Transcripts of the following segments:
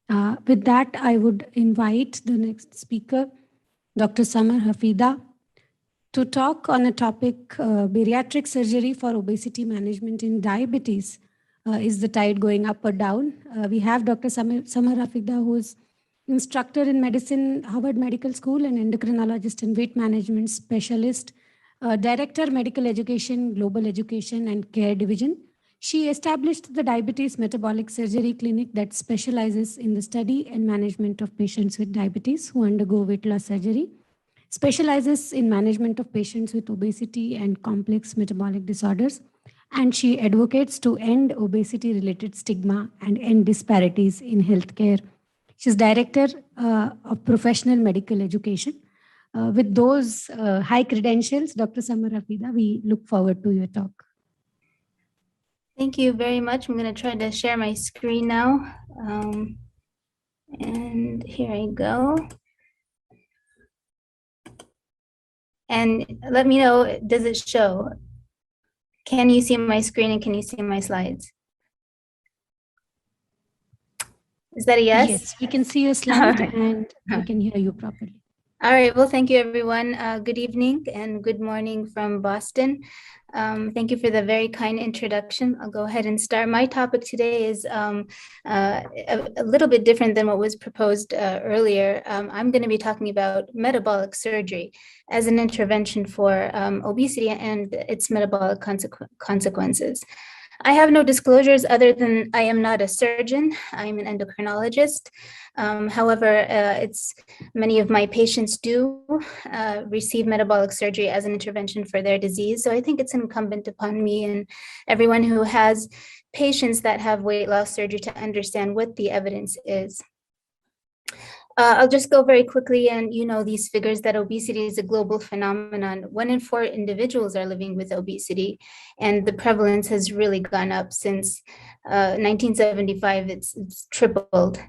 With that, I would invite the next speaker, Dr. Samar Hafida, to talk on a topic, bariatric surgery for obesity management in diabetes. Is the tide going up or down? We have Dr. Samar Hafida, who is instructor in medicine, Harvard Medical School, and endocrinologist and weight management specialist, director, medical education, global education and care division. She established the diabetes metabolic surgery clinic that specializes in the study and management of patients with diabetes who undergo weight loss surgery, specializes in management of patients with obesity and complex metabolic disorders, and she advocates to end obesity-related stigma and end disparities in healthcare. She's director of professional medical education. With those high credentials, Dr. Samar Hafida, we look forward to your talk. Thank you very much. I'm going to try to share my screen now. And here I go. And let me know, does it show? Can you see my screen and can you see my slides? Is that a yes? Yes, we can see your slide and we can hear you properly. All right, well, thank you everyone. Good evening and good morning from Boston. Thank you for the very kind introduction. I'll go ahead and start. My topic today is a little bit different than what was proposed earlier. I'm going to be talking about metabolic surgery as an intervention for obesity and its metabolic consequences. I have no disclosures other than I am not a surgeon. I'm an endocrinologist. However, many of my patients do receive metabolic surgery as an intervention for their disease. So I think it's incumbent upon me and everyone who has patients that have weight loss surgery to understand what the evidence is. I'll just go very quickly, and you know these figures that obesity is a global phenomenon. 1 in 4 individuals are living with obesity, and the prevalence has really gone up since 1975. It's tripled.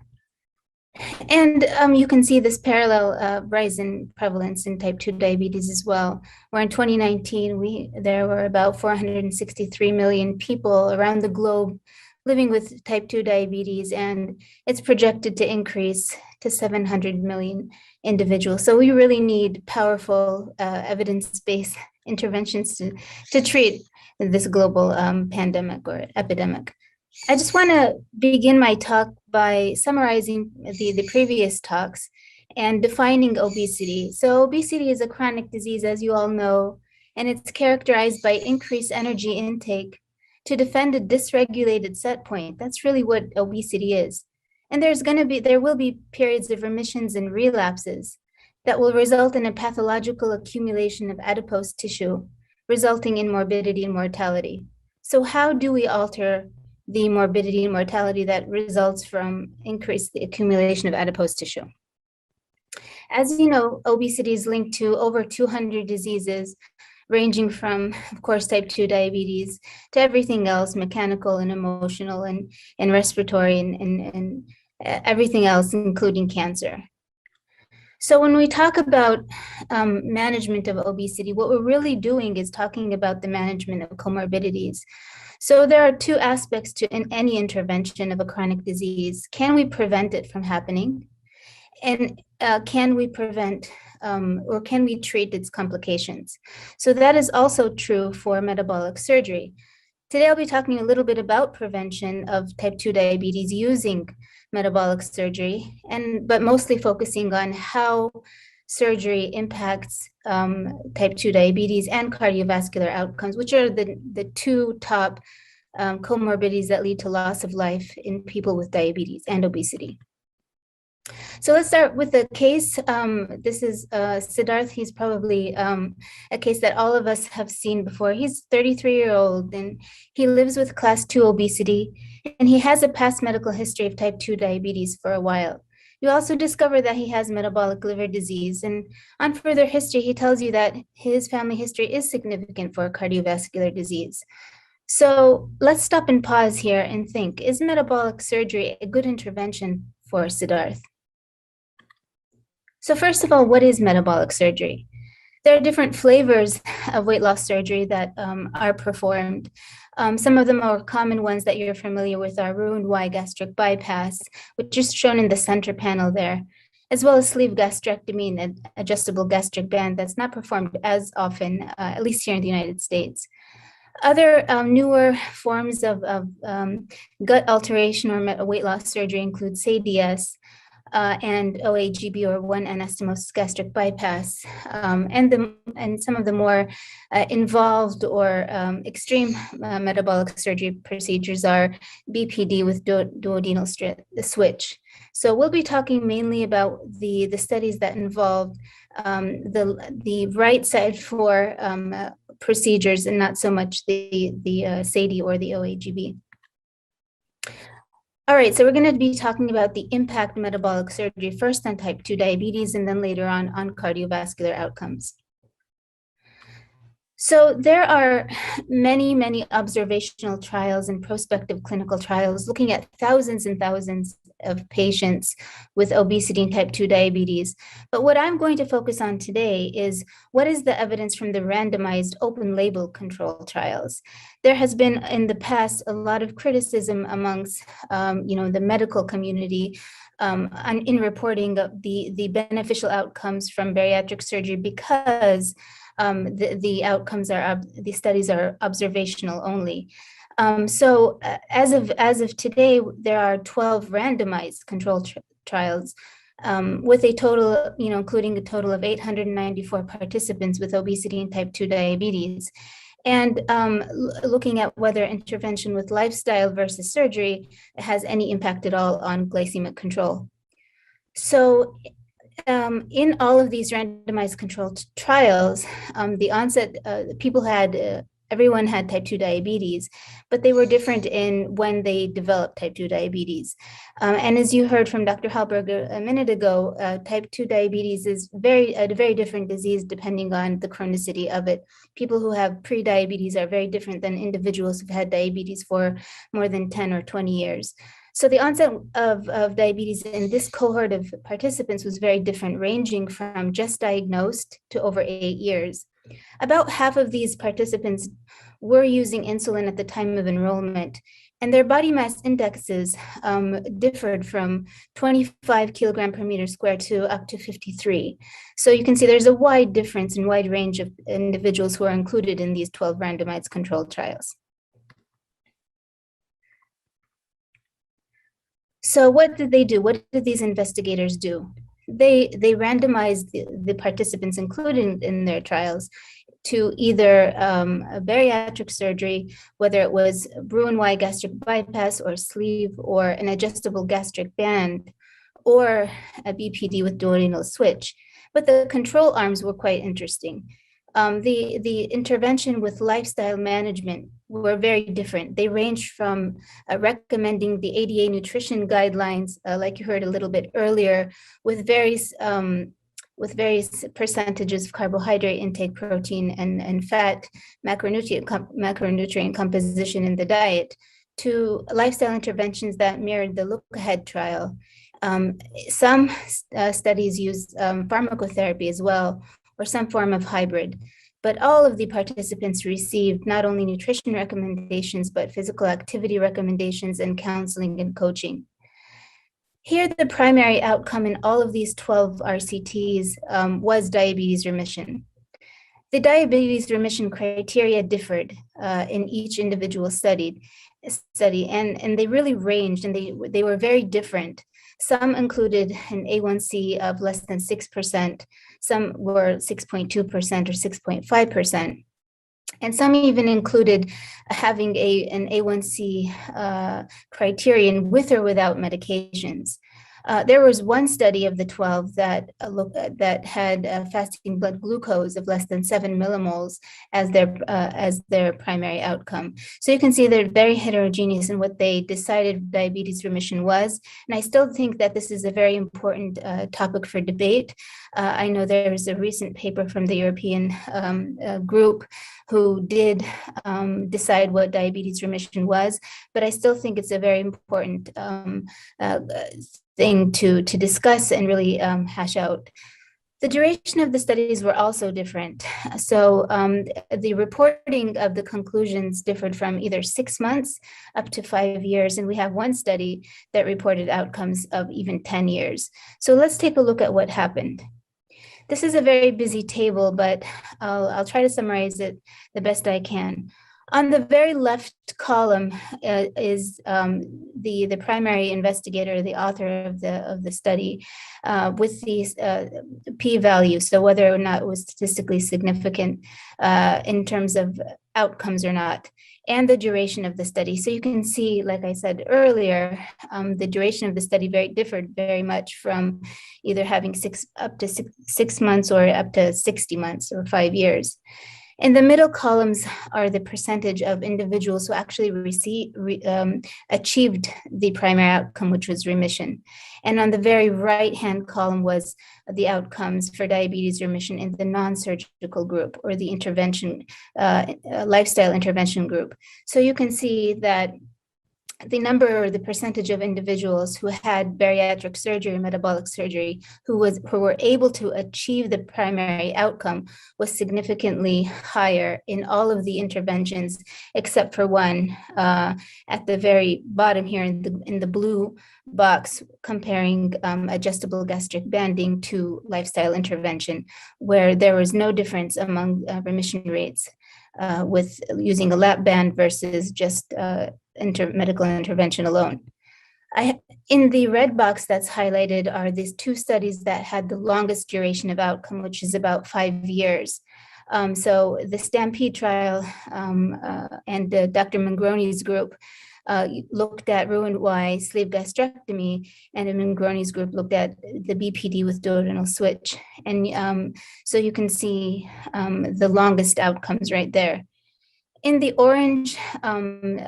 And you can see this parallel rise in prevalence in type 2 diabetes as well, where in 2019, there were about 463 million people around the globe living with type 2 diabetes, and it's projected to increase to 700 million individuals. So we really need powerful evidence-based interventions to treat this global pandemic or epidemic. I just want to begin my talk by summarizing the previous talks and defining obesity. So obesity is a chronic disease, as you all know, and it's characterized by increased energy intake to defend a dysregulated set point. That's really what obesity is. And there will be periods of remissions and relapses that will result in a pathological accumulation of adipose tissue, resulting in morbidity and mortality. So how do we alter the morbidity and mortality that results from increased accumulation of adipose tissue? As you know, obesity is linked to over 200 diseases, ranging from, of course, type 2 diabetes to everything else, mechanical and emotional and respiratory and everything else, including cancer. So when we talk about management of obesity, what we're really doing is talking about the management of comorbidities. So there are 2 aspects to any intervention of a chronic disease. Can we prevent it from happening? And can we prevent or can we treat its complications? So that is also true for metabolic surgery. Today, I'll be talking a little bit about prevention of type 2 diabetes using metabolic surgery, but mostly focusing on how surgery impacts type 2 diabetes and cardiovascular outcomes, which are the 2 top comorbidities that lead to loss of life in people with diabetes and obesity. So let's start with the case. This is Siddharth. He's probably a case that all of us have seen before. He's 33-year-old and he lives with class 2 obesity, and he has a past medical history of type 2 diabetes for a while. You also discover that he has metabolic liver disease, and on further history, he tells you that his family history is significant for cardiovascular disease. So let's stop and pause here and think, is metabolic surgery a good intervention for Siddharth? So first of all, what is metabolic surgery? There are different flavors of weight loss surgery that are performed. Some of the more common ones that you're familiar with are Roux-en-Y gastric bypass, which is shown in the center panel there, as well as sleeve gastrectomy, an adjustable gastric band that's not performed as often, at least here in the United States. Other newer forms of gut alteration or weight loss surgery include SADS and OAGB, or one anastomose gastric bypass, and some of the more involved or extreme metabolic surgery procedures are BPD with duodenal switch. So we'll be talking mainly about the studies that involve the right side for procedures and not so much the SADI or the OAGB. All right, so we're going to be talking about the impact metabolic surgery first on type 2 diabetes and then later on cardiovascular outcomes. So there are many, many observational trials and prospective clinical trials looking at thousands and thousands of patients with obesity and type 2 diabetes. But what I'm going to focus on today is what is the evidence from the randomized open label control trials. There has been in the past a lot of criticism amongst the medical community in reporting the beneficial outcomes from bariatric surgery because the studies are observational only. So as of today, there are 12 randomized control trials with a total, including a total of 894 participants with obesity and type 2 diabetes. And looking at whether intervention with lifestyle versus surgery has any impact at all on glycemic control. So in all of these randomized controlled trials, the onset, everyone had type 2 diabetes, but they were different in when they developed type 2 diabetes. And as you heard from Dr. Hallberg a minute ago, type 2 diabetes is a very different disease depending on the chronicity of it. People who have pre-diabetes are very different than individuals who've had diabetes for more than 10 or 20 years. So the onset of diabetes in this cohort of participants was very different, ranging from just diagnosed to over 8 years. About half of these participants were using insulin at the time of enrollment, and their body mass indexes differed from 25 kilogram per meter square to up to 53. So you can see there's a wide difference and wide range of individuals who are included in these 12 randomized controlled trials. So what did they do? What did these investigators do? They randomized the participants included in their trials to either a bariatric surgery, whether it was Roux-en-Y gastric bypass or sleeve or an adjustable gastric band, or a BPD with duodenal switch. But the control arms were quite interesting. The intervention with lifestyle management were very different. They ranged from recommending the ADA nutrition guidelines, like you heard a little bit earlier, with various percentages of carbohydrate intake, protein, and fat, macronutrient composition in the diet, to lifestyle interventions that mirrored the Look Ahead trial. Some studies use pharmacotherapy as well, or some form of hybrid. But all of the participants received not only nutrition recommendations, but physical activity recommendations and counseling and coaching. Here, the primary outcome in all of these 12 RCTs was diabetes remission. The diabetes remission criteria differed in each individual study, and they really ranged, and they were very different. Some included an A1C of less than 6%, some were 6.2% or 6.5%, and some even included having an A1C criterion with or without medications. There was one study of the 12 that had fasting blood glucose of less than 7 millimoles as their primary outcome. So you can see they're very heterogeneous in what they decided diabetes remission was. And I still think that this is a very important topic for debate. I know there's a recent paper from the European group who did decide what diabetes remission was, but I still think it's a very important thing to discuss and really hash out. The duration of the studies were also different. So the reporting of the conclusions differed from either 6 months up to 5 years. And we have one study that reported outcomes of even 10 years. So let's take a look at what happened. This is a very busy table, but I'll try to summarize it the best I can. On the very left column is the primary investigator, the author of the study, with these p-value, so whether or not it was statistically significant in terms of outcomes or not, and the duration of the study. So you can see, like I said earlier, the duration of the study differed very much from either having up to six months or up to 60 months or 5 years. In the middle columns are the percentage of individuals who actually achieved the primary outcome, which was remission. And on the very right-hand column was the outcomes for diabetes remission in the non-surgical group, or the intervention, lifestyle intervention group. So you can see that the number or the percentage of individuals who had bariatric surgery, metabolic surgery, who were able to achieve the primary outcome was significantly higher in all of the interventions, except for one at the very bottom here in the blue box, comparing adjustable gastric banding to lifestyle intervention, where there was no difference among remission rates with using a lap band versus just medical intervention alone. In the red box that's highlighted are these two studies that had the longest duration of outcome, which is about 5 years. So the STAMPEDE trial and Dr. Mangroni's group looked at Roux-en-Y sleeve gastrectomy, and Mangroni's group looked at the BPD with duodenal switch. And so you can see the longest outcomes right there. In the orange in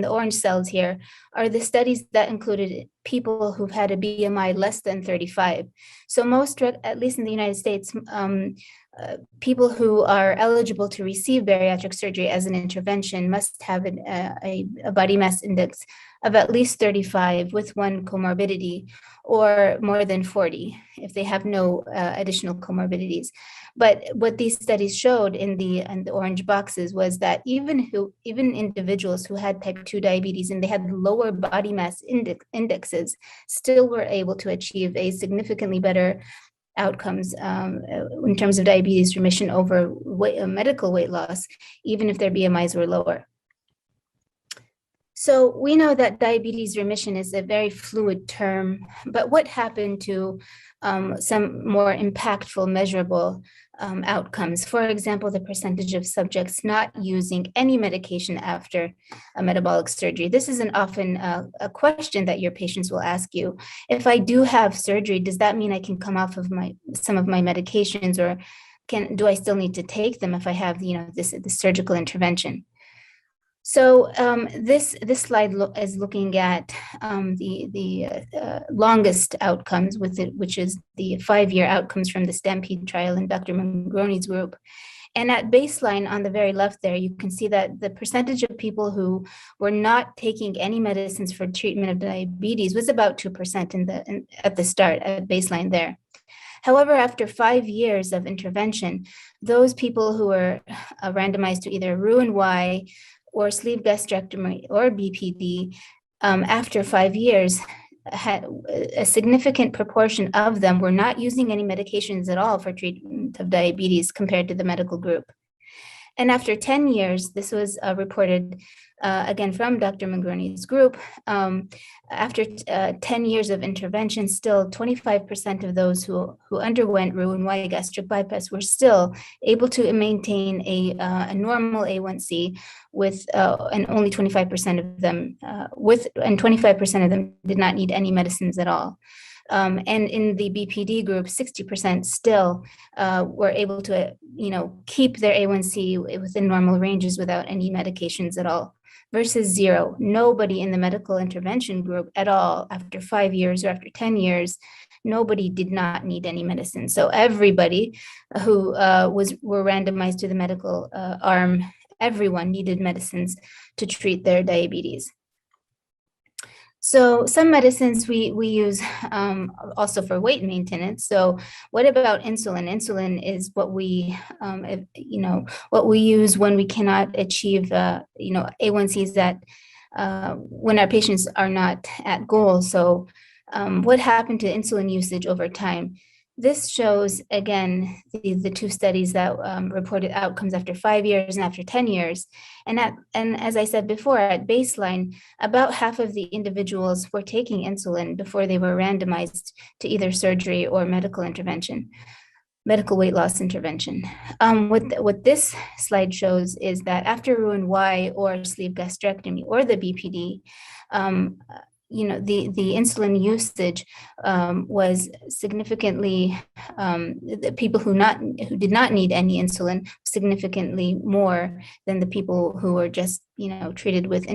the orange cells here are the studies that included people who've had a BMI less than 35. So most, at least in the United States, people who are eligible to receive bariatric surgery as an intervention must have a body mass index of at least 35 with one comorbidity, or more than 40 if they have no additional comorbidities. But what these studies showed in the orange boxes was that even individuals who had type 2 diabetes and they had lower body mass indexes still were able to achieve a significantly better outcomes in terms of diabetes remission over medical weight loss, even if their BMIs were lower. So we know that diabetes remission is a very fluid term, but what happened to some more impactful, measurable outcomes? For example, the percentage of subjects not using any medication after a metabolic surgery. This is often a question that your patients will ask you. If I do have surgery, does that mean I can come off of some of my medications, or do I still need to take them if I have this surgical intervention? So this slide is looking at the longest outcomes which is the 5-year outcomes from the STAMPEDE trial in Dr. Mangroni's group. And at baseline on the very left there, you can see that the percentage of people who were not taking any medicines for treatment of diabetes was about 2% at the start, at baseline there. However, after 5 years of intervention, those people who were randomized to either Roux-en-Y or sleeve gastrectomy or BPD, after 5 years, had a significant proportion of them were not using any medications at all for treatment of diabetes compared to the medical group. And after 10 years, this was reported again from Dr. Mangroni's group, after 10 years of intervention, still 25% of those who underwent Roux-en-Y gastric bypass were still able to maintain a normal A1C with, and only 25% of them and 25% of them did not need any medicines at all. And in the BPD group, 60% still were able to, keep their A1C within normal ranges without any medications at all, versus 0. Nobody in the medical intervention group at all, after 5 years or after 10 years, nobody did not need any medicine. So everybody who were randomized to the medical arm, everyone needed medicines to treat their diabetes. So some medicines we use also for weight maintenance. So what about insulin? Insulin is what we what we use when we cannot achieve A1Cs that when our patients are not at goal. So what happened to insulin usage over time? This shows, again, the two studies that reported outcomes after 5 years and after 10 years. And as I said before, at baseline, about half of the individuals were taking insulin before they were randomized to either surgery or medical intervention, medical weight loss intervention. What this slide shows is that after Roux-en-Y or sleeve gastrectomy or the BPD, the insulin usage was significantly, the people who did not need any insulin, significantly more than the people who were just treated with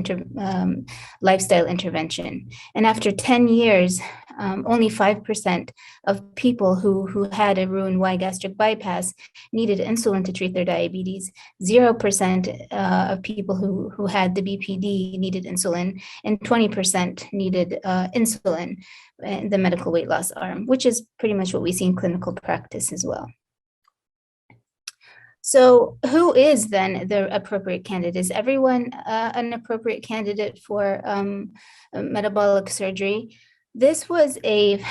lifestyle intervention. And after 10 years, only 5% of people who had a Roux-en-Y gastric bypass needed insulin to treat their diabetes. 0% of people who had the BPD needed insulin, and 20% needed insulin in the medical weight loss arm, which is pretty much what we see in clinical practice as well. So who is then the appropriate candidate? Is everyone an appropriate candidate for metabolic surgery? This was a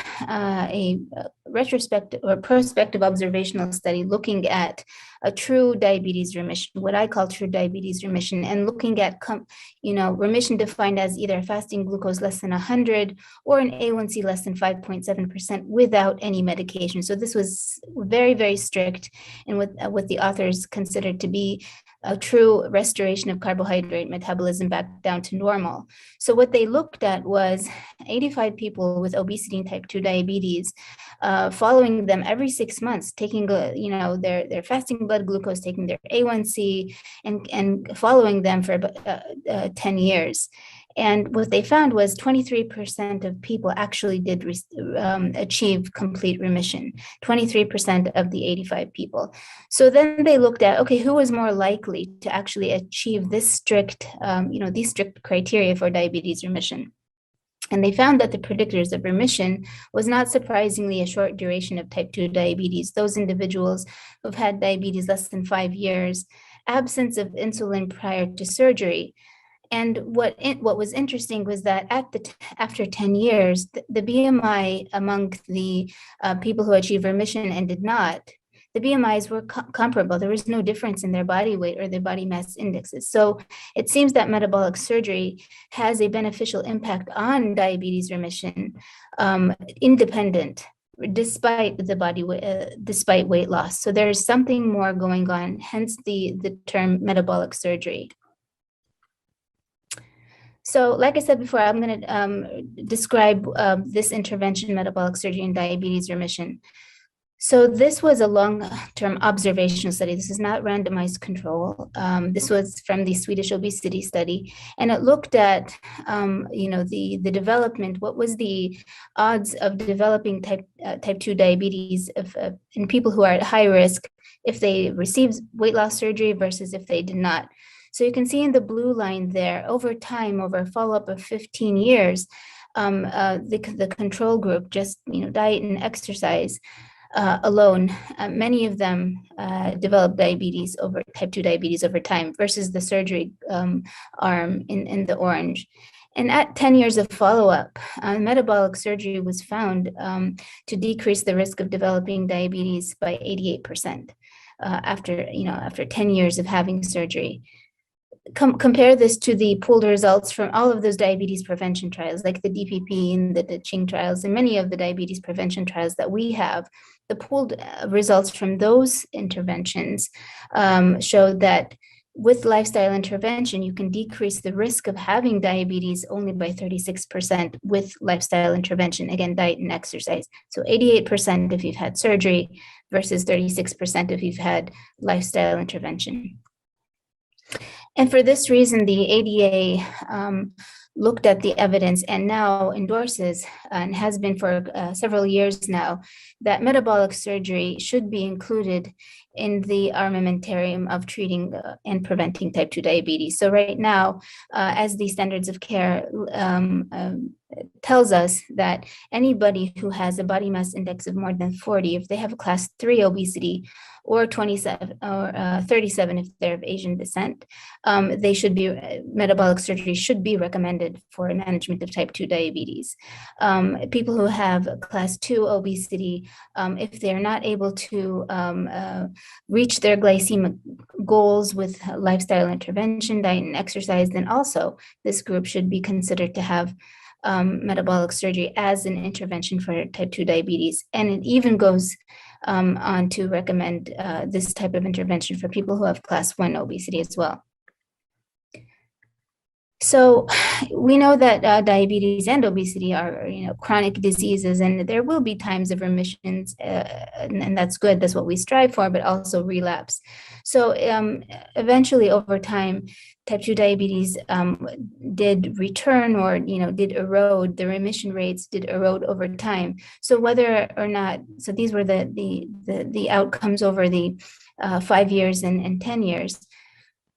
retrospective or prospective observational study looking at a true diabetes remission, what I call true diabetes remission, and looking at remission defined as either fasting glucose less than 100 or an A1C less than 5.7% without any medication. So this was very, very strict, and what the authors considered to be a true restoration of carbohydrate metabolism back down to normal. So what they looked at was 85 people with obesity and type 2 diabetes, following them every 6 months, taking their fasting blood glucose, taking their A1C, and following them for about 10 years. And what they found was 23% of people actually did achieve complete remission, 23% of the 85 people. So then they looked at, okay, who was more likely to actually achieve this strict, these strict criteria for diabetes remission. And they found that the predictors of remission was not surprisingly a short duration of type 2 diabetes. Those individuals who've had diabetes less than 5 years, absence of insulin prior to surgery. And what was interesting was that after 10 years, the BMI among the people who achieved remission and did not, the BMIs were comparable. There was no difference in their body weight or their body mass indexes. So it seems that metabolic surgery has a beneficial impact on diabetes remission, independent, despite despite weight loss. So there is something more going on, hence the term metabolic surgery. So like I said before, I'm going to describe this intervention, metabolic surgery and diabetes remission. So this was a long-term observational study. This is not randomized control. This was from the Swedish obesity study, and it looked at, the development. What was the odds of developing type 2 diabetes in people who are at high risk if they received weight loss surgery versus if they did not? So you can see in the blue line there, over time, over a follow-up of 15 years, the control group, just diet and exercise alone, many of them developed diabetes type 2 diabetes over time versus the surgery arm in the orange. And at 10 years of follow-up, metabolic surgery was found to decrease the risk of developing diabetes by 88% after 10 years of having surgery. Compare this to the pooled results from all of those diabetes prevention trials, like the DPP and the Ching trials, and many of the diabetes prevention trials that we have. The pooled results from those interventions showed that with lifestyle intervention, you can decrease the risk of having diabetes only by 36% with lifestyle intervention, again, diet and exercise. So 88% if you've had surgery versus 36% if you've had lifestyle intervention. And for this reason, the ADA looked at the evidence and now endorses, and has been for several years now, that metabolic surgery should be included in the armamentarium of treating and preventing type 2 diabetes. So right now, as the standards of care tells us that anybody who has a body mass index of more than 40, if they have a class 3 obesity, or 27 or 37 if they're of Asian descent, they should be, metabolic surgery should be recommended for management of type 2 diabetes. People who have class 2 obesity, if they're not able to reach their glycemic goals with lifestyle intervention, diet and exercise, then also this group should be considered to have metabolic surgery as an intervention for type 2 diabetes. And it even goes on to recommend this type of intervention for people who have class 1 obesity as well. So we know that diabetes and obesity are, chronic diseases, and there will be times of remissions, and that's good. That's what we strive for, but also relapse. So eventually, over time, type 2 diabetes did return, or did erode. The remission rates did erode over time. So whether or not, so these were the outcomes over the 5 years and 10 years.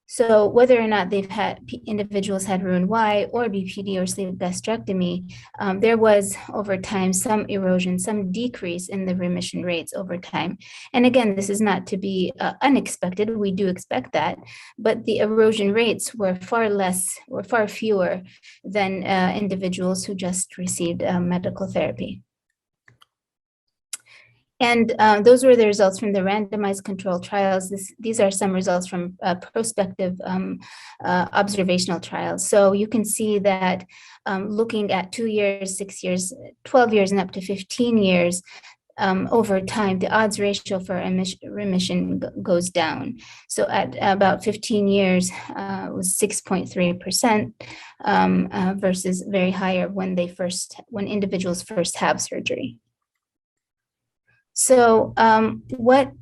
So whether or not individuals had Roux-en-Y or BPD or sleeve gastrectomy, there was over time some erosion, some decrease in the remission rates over time. And again, this is not to be unexpected. We do expect that, but the erosion rates were far fewer than individuals who just received medical therapy. And those were the results from the randomized control trials. These are some results from prospective observational trials. So you can see that looking at 2 years, 6 years, 12 years, and up to 15 years, over time, the odds ratio for remission goes down. So at about 15 years, was 6.3% versus very higher when individuals first have surgery. So what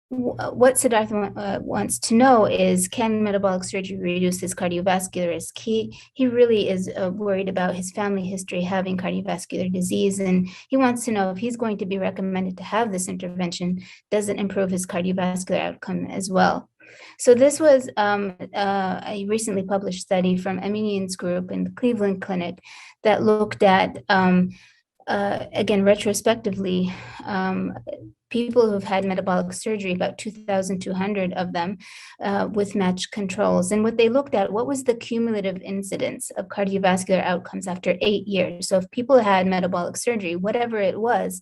Siddhartha wants to know is, can metabolic surgery reduce his cardiovascular risk? He really is worried about his family history having cardiovascular disease, and he wants to know if he's going to be recommended to have this intervention, does it improve his cardiovascular outcome as well? So this was a recently published study from Aminian's group in the Cleveland Clinic that looked at again, retrospectively, people who've had metabolic surgery, about 2,200 of them, with matched controls. And what they looked at, what was the cumulative incidence of cardiovascular outcomes after 8 years? So if people had metabolic surgery, whatever it was,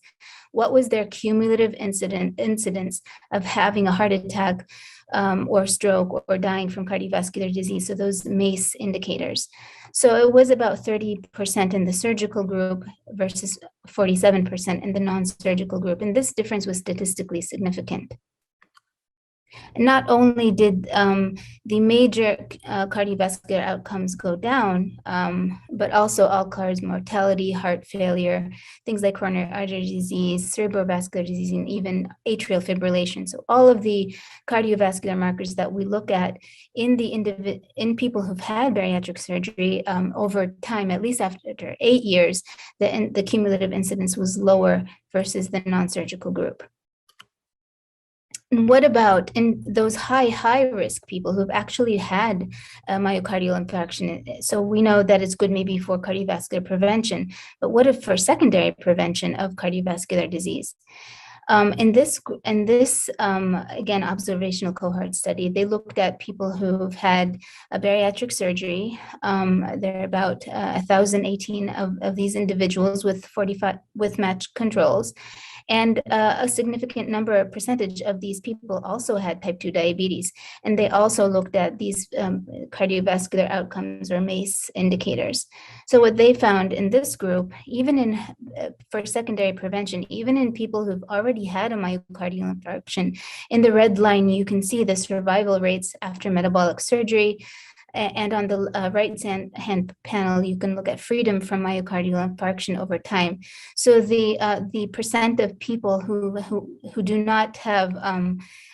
what was their cumulative incidence of having a heart attack or stroke or dying from cardiovascular disease? So those MACE indicators. So it was about 30% in the surgical group versus 47% in the non-surgical group. And this difference was statistically significant. Not only did the major cardiovascular outcomes go down, but also all-cause mortality, heart failure, things like coronary artery disease, cerebrovascular disease, and even atrial fibrillation. So all of the cardiovascular markers that we look at in people who've had bariatric surgery over time, at least after 8 years, the cumulative incidence was lower versus the non-surgical group. And what about in those high risk people who've actually had a myocardial infarction? So we know that it's good maybe for cardiovascular prevention, but what if for secondary prevention of cardiovascular disease? In this again, observational cohort study, they looked at people who've had a bariatric surgery. There are about 1,018 of these individuals with 45 with matched controls. And a significant percentage of these people also had type 2 diabetes. And they also looked at these cardiovascular outcomes or MACE indicators. So what they found in this group, even for secondary prevention, even in people who've already had a myocardial infarction, in the red line, you can see the survival rates after metabolic surgery. And on the right-hand panel, you can look at freedom from myocardial infarction over time. So the percent of people who do not have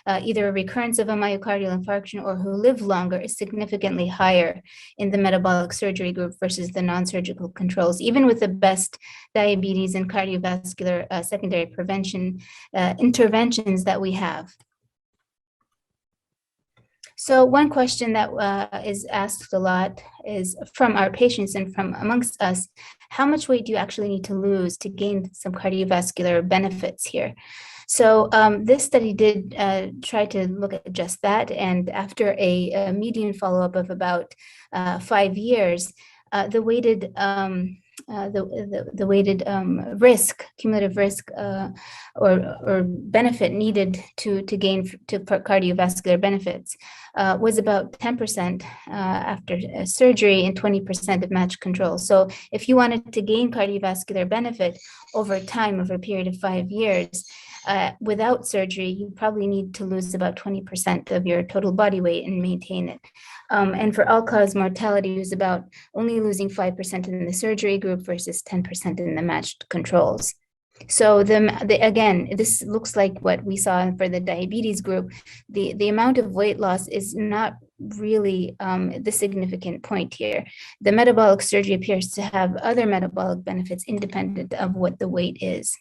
either a recurrence of a myocardial infarction or who live longer is significantly higher in the metabolic surgery group versus the non-surgical controls, even with the best diabetes and cardiovascular secondary prevention interventions that we have. So one question that is asked a lot is from our patients and from amongst us, how much weight do you actually need to lose to gain some cardiovascular benefits here? So this study did try to look at just that. And after a median follow-up of about 5 years, the weighted risk, cumulative risk, or benefit needed to gain cardiovascular benefits was about 10% after surgery and 20% of matched control. So if you wanted to gain cardiovascular benefit over time, over a period of 5 years, without surgery, you probably need to lose about 20% of your total body weight and maintain it. And for all-cause mortality, it was about only losing 5% in the surgery group versus 10% in the matched controls. So again, this looks like what we saw for the diabetes group. The amount of weight loss is not really the significant point here. The metabolic surgery appears to have other metabolic benefits independent of what the weight is.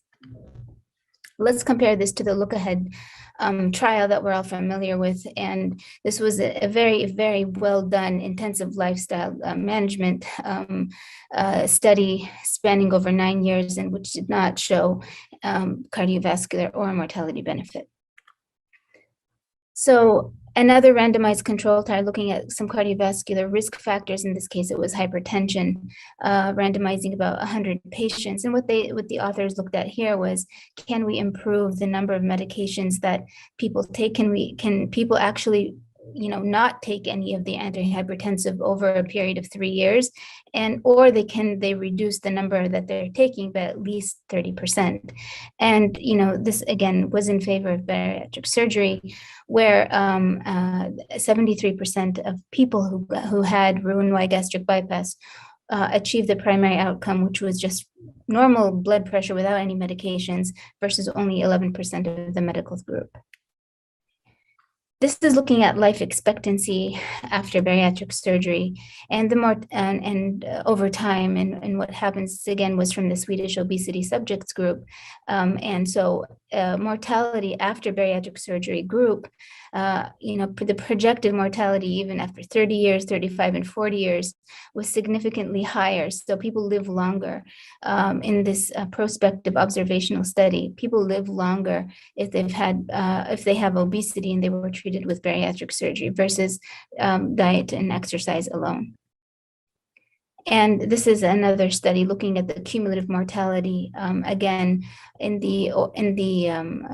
Let's compare this to the look ahead trial that we're all familiar with. And this was a very, very well done intensive lifestyle management study spanning over 9 years, and which did not show cardiovascular or mortality benefit. So another randomized control trial looking at some cardiovascular risk factors. In this case, it was hypertension, randomizing about 100 patients. And what the authors looked at here was, can we improve the number of medications that people take? Can people actually not take any of the antihypertensive over a period of 3 years, or they reduce the number that they're taking by at least 30%. And this again was in favor of bariatric surgery, where 73% of people who had Roux-en-Y gastric bypass achieved the primary outcome, which was just normal blood pressure without any medications, versus only 11% of the medical group. This is looking at life expectancy after bariatric surgery, and over time, and what happens again was from the Swedish obesity subjects group, and so mortality after bariatric surgery group, the projected mortality even after 30 years, 35 and 40 years was significantly higher. So people live longer in this prospective observational study. People live longer if they have obesity and they were treated with bariatric surgery versus diet and exercise alone. And this is another study looking at the cumulative mortality, again, in the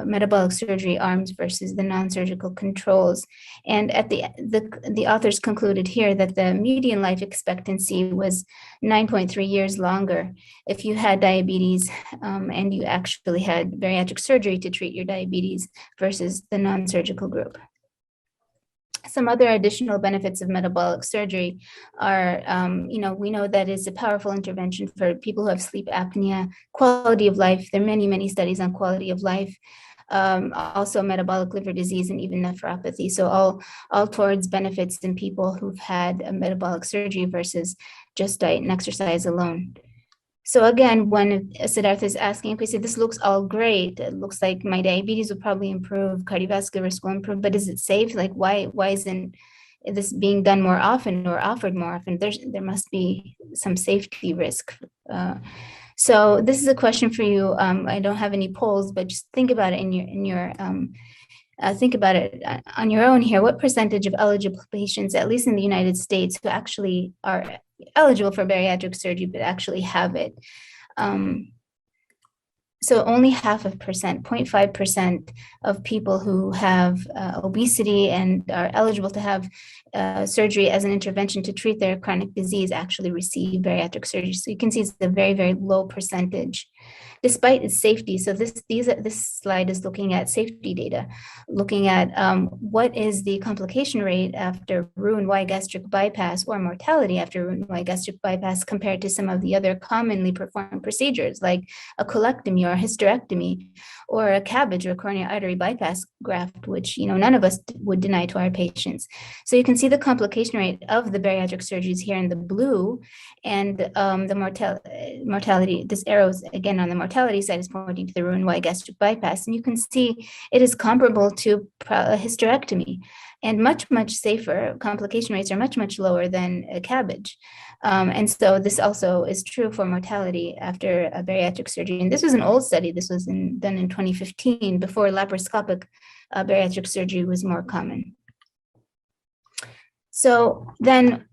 metabolic surgery arms versus the non-surgical controls. And at the authors concluded here that the median life expectancy was 9.3 years longer if you had diabetes and you actually had bariatric surgery to treat your diabetes versus the non-surgical group. Some other additional benefits of metabolic surgery are, we know that it's a powerful intervention for people who have sleep apnea, quality of life. There are many, many studies on quality of life, also metabolic liver disease and even nephropathy. So all towards benefits in people who've had a metabolic surgery versus just diet and exercise alone. So again, when Siddhartha is asking, okay, so this looks all great. It looks like my diabetes will probably improve, cardiovascular risk will improve, but is it safe? Like, why isn't this being done more often or offered more often? There must be some safety risk. So this is a question for you. I don't have any polls, but just think about it think about it on your own here. What percentage of eligible patients, at least in the United States, who actually are eligible for bariatric surgery but actually have it? So only 0.5%, 0.5% of people who have obesity and are eligible to have surgery as an intervention to treat their chronic disease actually receive bariatric surgery. So you can see it's a very, very low percentage, despite its safety. So this slide is looking at safety data, looking at what is the complication rate after Roux-en-Y gastric bypass or mortality after Roux-en-Y gastric bypass compared to some of the other commonly performed procedures like a colectomy or a hysterectomy or a CABG or coronary artery bypass graft, which none of us would deny to our patients. So you can see the complication rate of the bariatric surgeries here in the blue, and the mortality, this arrow is again on the mortality side is pointing to the Roux-en-Y gastric bypass. And you can see it is comparable to a hysterectomy and much, much safer. Complication rates are much, much lower than a CABG. And so this also is true for mortality after a bariatric surgery. And this was an old study. This was done in 2015, before laparoscopic bariatric surgery was more common. So then,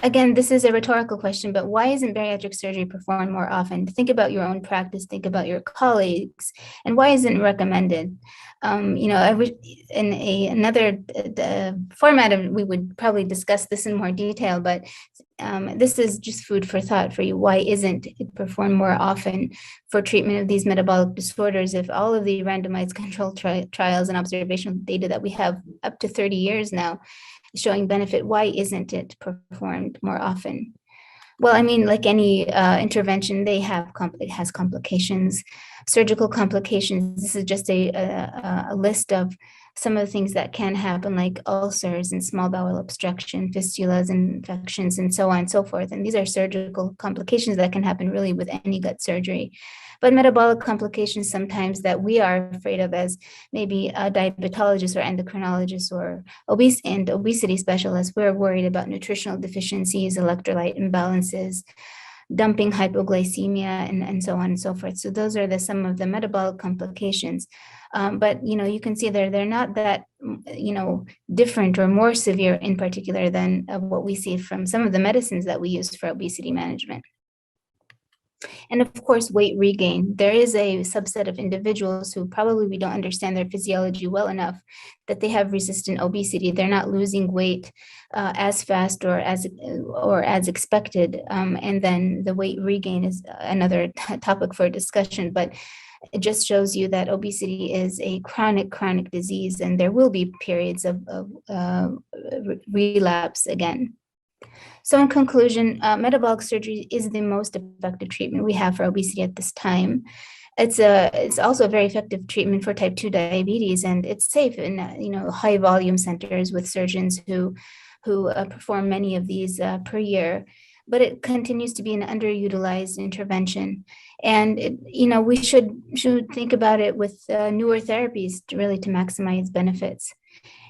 again, this is a rhetorical question, but why isn't bariatric surgery performed more often? Think about your own practice, think about your colleagues, and why isn't it recommended? I wish in another format we would probably discuss this in more detail, but this is just food for thought for you. Why isn't it performed more often for treatment of these metabolic disorders if all of the randomized controlled trials and observational data that we have up to 30 years now showing benefit, why isn't it performed more often? Well, I mean, like any intervention, it has complications, surgical complications. This is just a list of some of the things that can happen, like ulcers and small bowel obstruction, fistulas, infections, and so on and so forth. And these are surgical complications that can happen really with any gut surgery. But metabolic complications sometimes that we are afraid of as maybe a diabetologist or endocrinologist or obesity specialists, we're worried about nutritional deficiencies, electrolyte imbalances, dumping hypoglycemia, and so on and so forth. So those are some of the metabolic complications. But you can see they're not that different or more severe in particular than what we see from some of the medicines that we use for obesity management. And of course, weight regain. There is a subset of individuals who probably we don't understand their physiology well enough that they have resistant obesity. They're not losing weight as fast or as expected. And then the weight regain is another topic for discussion. But it just shows you that obesity is a chronic disease, and there will be periods of relapse again. So in conclusion, metabolic surgery is the most effective treatment we have for obesity at this time. It's also a very effective treatment for type 2 diabetes, and it's safe in high volume centers with surgeons who perform many of these per year. But it continues to be an underutilized intervention, and we should think about it with newer therapies to maximize benefits.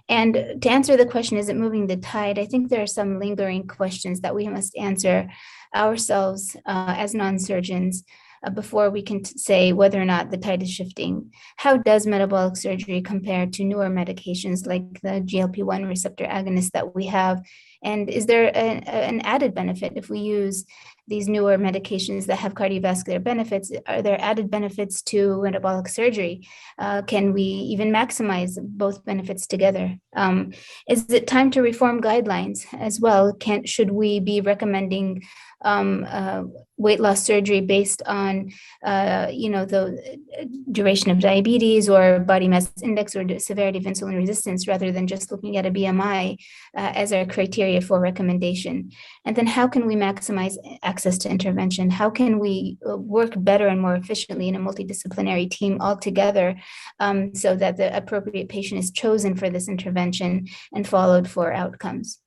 And to answer the question, is it moving the tide? I think there are some lingering questions that we must answer ourselves as non-surgeons before we can say whether or not the tide is shifting. How does metabolic surgery compare to newer medications like the GLP-1 receptor agonist that we have? And is there an added benefit if we use these newer medications that have cardiovascular benefits? Are there added benefits to metabolic surgery? Can we even maximize both benefits together? Is it time to reform guidelines as well? Should we be recommending weight loss surgery based on the duration of diabetes or body mass index or the severity of insulin resistance, rather than just looking at a BMI as our criteria for recommendation? And then how can we maximize access to intervention? How can we work better and more efficiently in a multidisciplinary team all together so that the appropriate patient is chosen for this intervention and followed for outcomes?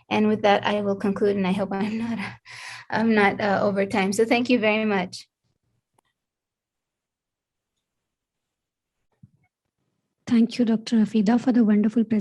And with that, I will conclude, and I hope I'm not over time. So thank you very much. Thank you, Dr. Hafida, for the wonderful presentation.